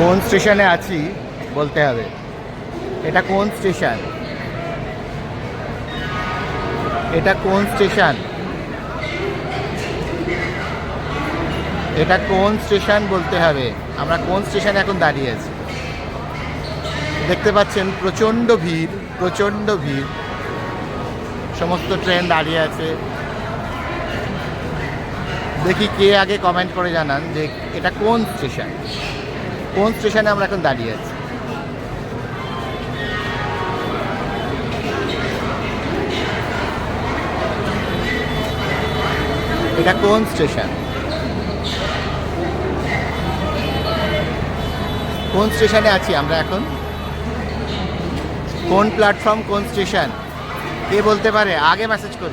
কোন স্টেশনে আছি বলতে হবে। এটা কোন স্টেশন? এটা কোন স্টেশন? এটা কোন স্টেশন বলতে হবে। আমরা কোন স্টেশনে এখন দাঁড়িয়ে আছি? দেখতে পাচ্ছেন প্রচণ্ড ভিড়, প্রচণ্ড ভিড়। সমস্ত ট্রেন দাঁড়িয়ে আছে। দেখি কে আগে কমেন্ট করে জানান যে এটা কোন স্টেশন, কোন স্টেশনে আমরা এখন দাঁড়িয়ে আছি। এটা কোন স্টেশন? কোন স্টেশনে আছি আমরা এখন? কোন প্ল্যাটফর্ম, কোন স্টেশন? কে বলতে পারে? আগে মেসেজ করুন।